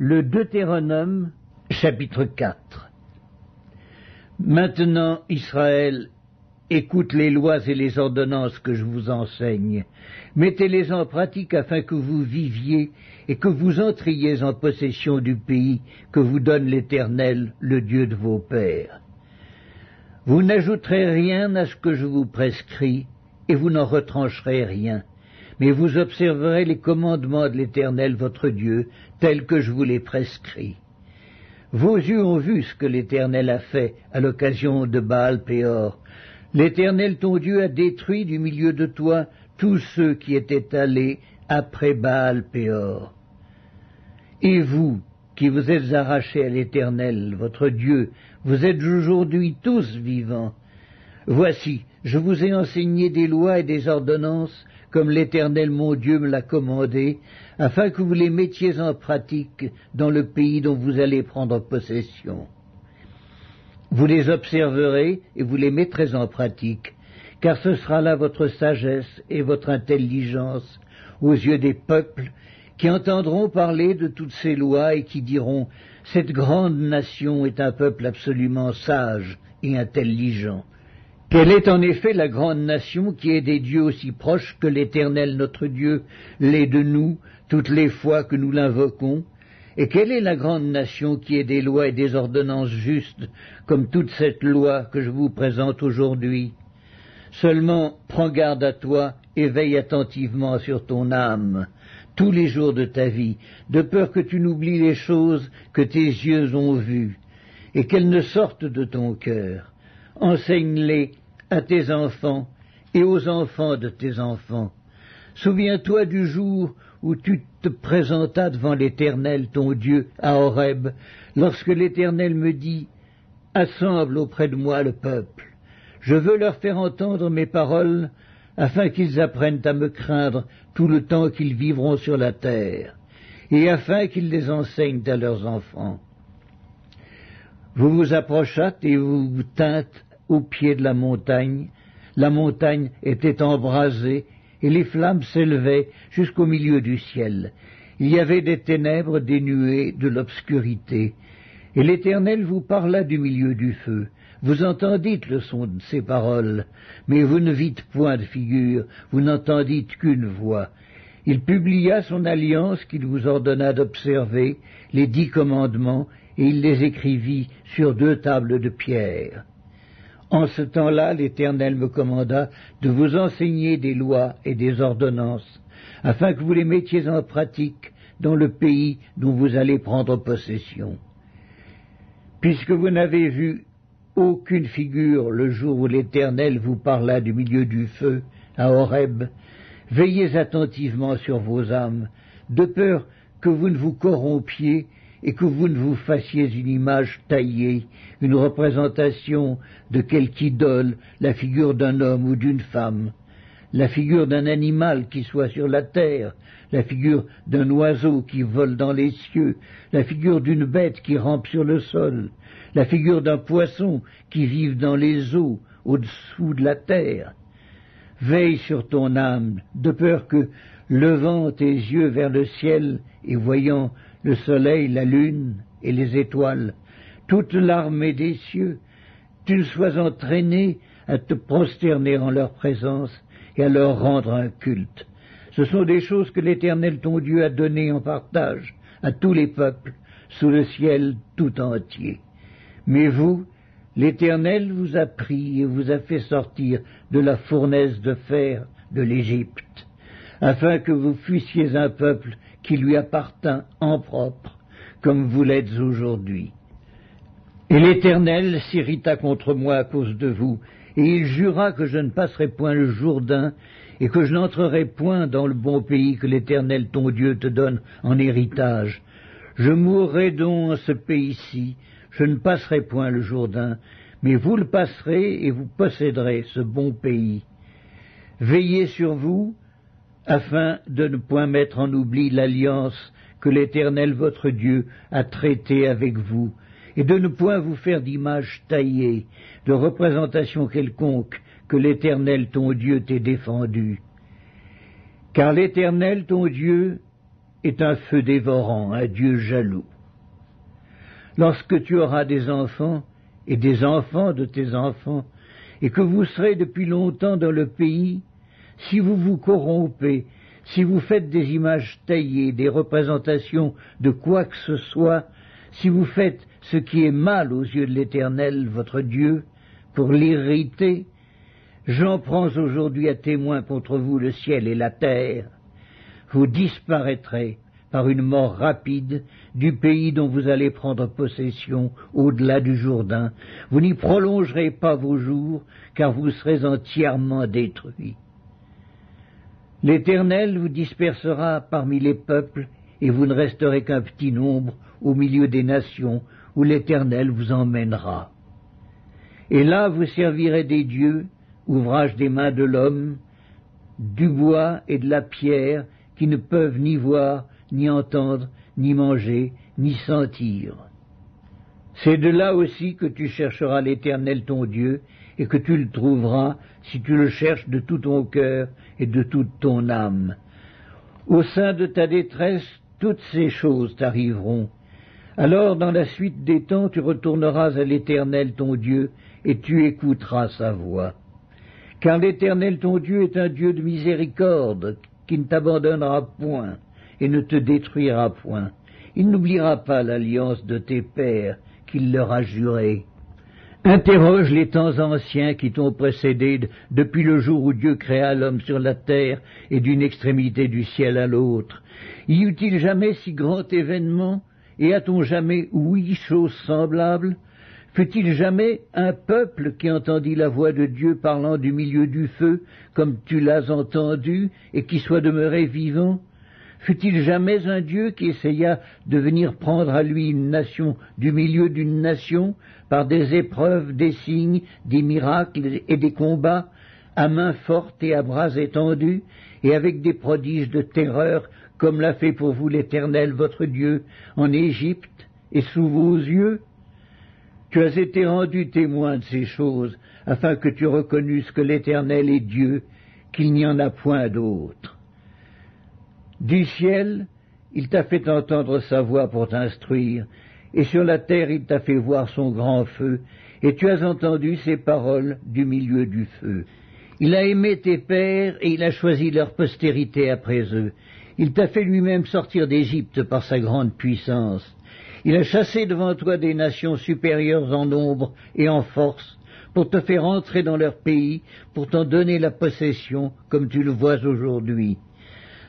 Le Deutéronome, chapitre 4. Maintenant, Israël, écoute les lois et les ordonnances que je vous enseigne. Mettez-les en pratique afin que vous viviez et que vous entriez en possession du pays que vous donne l'Éternel, le Dieu de vos pères. Vous n'ajouterez rien à ce que je vous prescris, et vous n'en retrancherez rien. Mais vous observerez les commandements de l'Éternel votre Dieu, tels que je vous les prescris. Vos yeux ont vu ce que l'Éternel a fait à l'occasion de Baal-Péor. L'Éternel ton Dieu a détruit du milieu de toi tous ceux qui étaient allés après Baal-Péor. Et vous, qui vous êtes arrachés à l'Éternel, votre Dieu, vous êtes aujourd'hui tous vivants. Voici, je vous ai enseigné des lois et des ordonnances, comme l'Éternel mon Dieu me l'a commandé, afin que vous les mettiez en pratique dans le pays dont vous allez prendre possession. Vous les observerez et vous les mettrez en pratique, car ce sera là votre sagesse et votre intelligence aux yeux des peuples qui entendront parler de toutes ces lois et qui diront « Cette grande nation est un peuple absolument sage et intelligent ». Quelle est en effet la grande nation qui est des dieux aussi proches que l'Éternel notre Dieu l'est de nous toutes les fois que nous l'invoquons? Et quelle est la grande nation qui est des lois et des ordonnances justes, comme toute cette loi que je vous présente aujourd'hui? Seulement, prends garde à toi et veille attentivement sur ton âme, tous les jours de ta vie, de peur que tu n'oublies les choses que tes yeux ont vues, et qu'elles ne sortent de ton cœur. Enseigne-les à tes enfants et aux enfants de tes enfants. Souviens-toi du jour où tu te présentas devant l'Éternel ton Dieu à Horeb, lorsque l'Éternel me dit « Assemble auprès de moi le peuple. Je veux leur faire entendre mes paroles, afin qu'ils apprennent à me craindre tout le temps qu'ils vivront sur la terre, et afin qu'ils les enseignent à leurs enfants. » Vous vous approchâtes et vous vous tîntes au pied de la montagne était embrasée, et les flammes s'élevaient jusqu'au milieu du ciel. Il y avait des ténèbres, des nuées, de l'obscurité. Et l'Éternel vous parla du milieu du feu. Vous entendîtes le son de ses paroles, mais vous ne vîtes point de figure, vous n'entendîtes qu'une voix. Il publia son alliance qu'il vous ordonna d'observer, les 10 commandements, et il les écrivit sur 2 tables de pierre. En ce temps-là, l'Éternel me commanda de vous enseigner des lois et des ordonnances, afin que vous les mettiez en pratique dans le pays dont vous allez prendre possession. Puisque vous n'avez vu aucune figure le jour où l'Éternel vous parla du milieu du feu, à Horeb, veillez attentivement sur vos âmes, de peur que vous ne vous corrompiez et que vous ne vous fassiez une image taillée, une représentation de quelque idole, la figure d'un homme ou d'une femme, la figure d'un animal qui soit sur la terre, la figure d'un oiseau qui vole dans les cieux, la figure d'une bête qui rampe sur le sol, la figure d'un poisson qui vive dans les eaux, au-dessous de la terre. Veille sur ton âme, de peur que, levant tes yeux vers le ciel et voyant le soleil, la lune et les étoiles, toute l'armée des cieux, tu ne sois entraîné à te prosterner en leur présence et à leur rendre un culte. Ce sont des choses que l'Éternel ton Dieu a données en partage à tous les peuples sous le ciel tout entier. Mais vous, l'Éternel vous a pris et vous a fait sortir de la fournaise de fer de l'Égypte, afin que vous fussiez un peuple qui lui appartint en propre, comme vous l'êtes aujourd'hui. Et l'Éternel s'irrita contre moi à cause de vous, et il jura que je ne passerai point le Jourdain, et que je n'entrerai point dans le bon pays que l'Éternel ton Dieu te donne en héritage. Je mourrai donc en ce pays-ci, je ne passerai point le Jourdain, mais vous le passerez et vous posséderez ce bon pays. Veillez sur vous, afin de ne point mettre en oubli l'alliance que l'Éternel votre Dieu a traitée avec vous, et de ne point vous faire d'image taillée, de représentation quelconque que l'Éternel ton Dieu t'ait défendue. Car l'Éternel ton Dieu est un feu dévorant, un Dieu jaloux. Lorsque tu auras des enfants, et des enfants de tes enfants, et que vous serez depuis longtemps dans le pays, si vous vous corrompez, si vous faites des images taillées, des représentations de quoi que ce soit, si vous faites ce qui est mal aux yeux de l'Éternel, votre Dieu, pour l'irriter, j'en prends aujourd'hui à témoin contre vous le ciel et la terre. Vous disparaîtrez par une mort rapide du pays dont vous allez prendre possession au-delà du Jourdain. Vous n'y prolongerez pas vos jours, car vous serez entièrement détruits. L'Éternel vous dispersera parmi les peuples, et vous ne resterez qu'un petit nombre au milieu des nations, où l'Éternel vous emmènera. Et là vous servirez des dieux, ouvrage des mains de l'homme, du bois et de la pierre, qui ne peuvent ni voir, ni entendre, ni manger, ni sentir. C'est de là aussi que tu chercheras l'Éternel ton Dieu, et que tu le trouveras si tu le cherches de tout ton cœur et de toute ton âme. Au sein de ta détresse, toutes ces choses t'arriveront. Alors, dans la suite des temps, tu retourneras à l'Éternel ton Dieu, et tu écouteras sa voix. Car l'Éternel ton Dieu est un Dieu de miséricorde, qui ne t'abandonnera point, et ne te détruira point. Il n'oubliera pas l'alliance de tes pères, qu'il leur a jurée. Interroge les temps anciens qui t'ont précédé depuis le jour où Dieu créa l'homme sur la terre et d'une extrémité du ciel à l'autre. Y eut-il jamais si grand événement, et a-t-on jamais ouï chose semblable? Fut-il jamais un peuple qui entendit la voix de Dieu parlant du milieu du feu, comme tu l'as entendu, et qui soit demeuré vivant? Fut-il jamais un Dieu qui essaya de venir prendre à lui une nation du milieu d'une nation, par des épreuves, des signes, des miracles et des combats, à main forte et à bras étendus, et avec des prodiges de terreur, comme l'a fait pour vous l'Éternel votre Dieu, en Égypte et sous vos yeux? Tu as été rendu témoin de ces choses, afin que tu reconnusses que l'Éternel est Dieu, qu'il n'y en a point d'autre. Du ciel, il t'a fait entendre sa voix pour t'instruire, et sur la terre il t'a fait voir son grand feu, et tu as entendu ses paroles du milieu du feu. Il a aimé tes pères, et il a choisi leur postérité après eux. Il t'a fait lui-même sortir d'Égypte par sa grande puissance. Il a chassé devant toi des nations supérieures en nombre et en force, pour te faire entrer dans leur pays, pour t'en donner la possession, comme tu le vois aujourd'hui.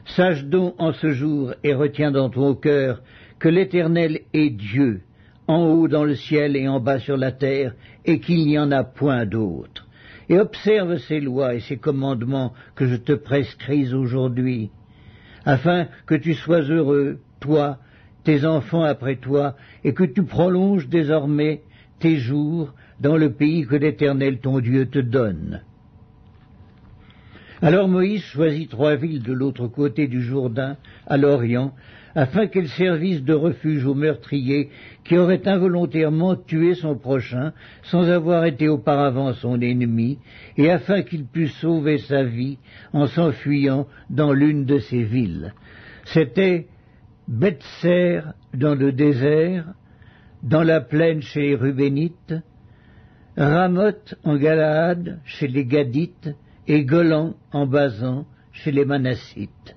Sache donc en ce jour et retiens dans ton cœur que l'Éternel est Dieu, en haut dans le ciel et en bas sur la terre, et qu'il n'y en a point d'autre. Et observe ces lois et ces commandements que je te prescris aujourd'hui, afin que tu sois heureux, toi, tes enfants après toi, et que tu prolonges désormais tes jours dans le pays que l'Éternel ton Dieu te donne. Alors Moïse choisit 3 villes de l'autre côté du Jourdain, à l'Orient, afin qu'elles servissent de refuge aux meurtriers qui auraient involontairement tué son prochain, sans avoir été auparavant son ennemi, et afin qu'il pût sauver sa vie en s'enfuyant dans l'une de ces villes. C'était Beth-ser dans le désert, dans la plaine chez les Rubénites, Ramoth en Galaad chez les Gadites, et Golan en Basan chez les Manassites.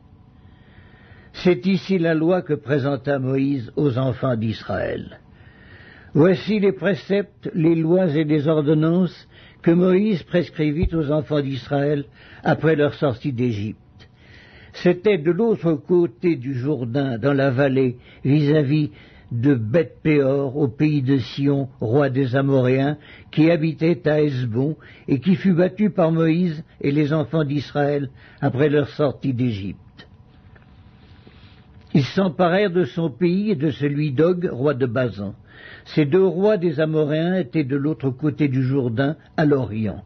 C'est ici la loi que présenta Moïse aux enfants d'Israël. Voici les préceptes, les lois et les ordonnances que Moïse prescrivit aux enfants d'Israël après leur sortie d'Égypte. C'était de l'autre côté du Jourdain, dans la vallée, vis-à-vis de Beth-péor, au pays de Sion, roi des Amoréens, qui habitait à Hesbon, et qui fut battu par Moïse et les enfants d'Israël après leur sortie d'Égypte. Ils s'emparèrent de son pays et de celui d'Og, roi de Basan. Ces 2 rois des Amoréens étaient de l'autre côté du Jourdain, à l'Orient.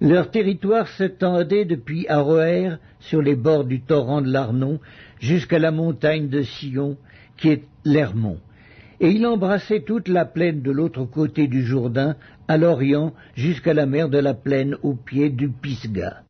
Leur territoire s'étendait depuis Aroër, sur les bords du torrent de l'Arnon, jusqu'à la montagne de Sion, qui est l'Hermon. Et il embrassait toute la plaine de l'autre côté du Jourdain, à l'Orient, jusqu'à la mer de la plaine au pied du Pisga.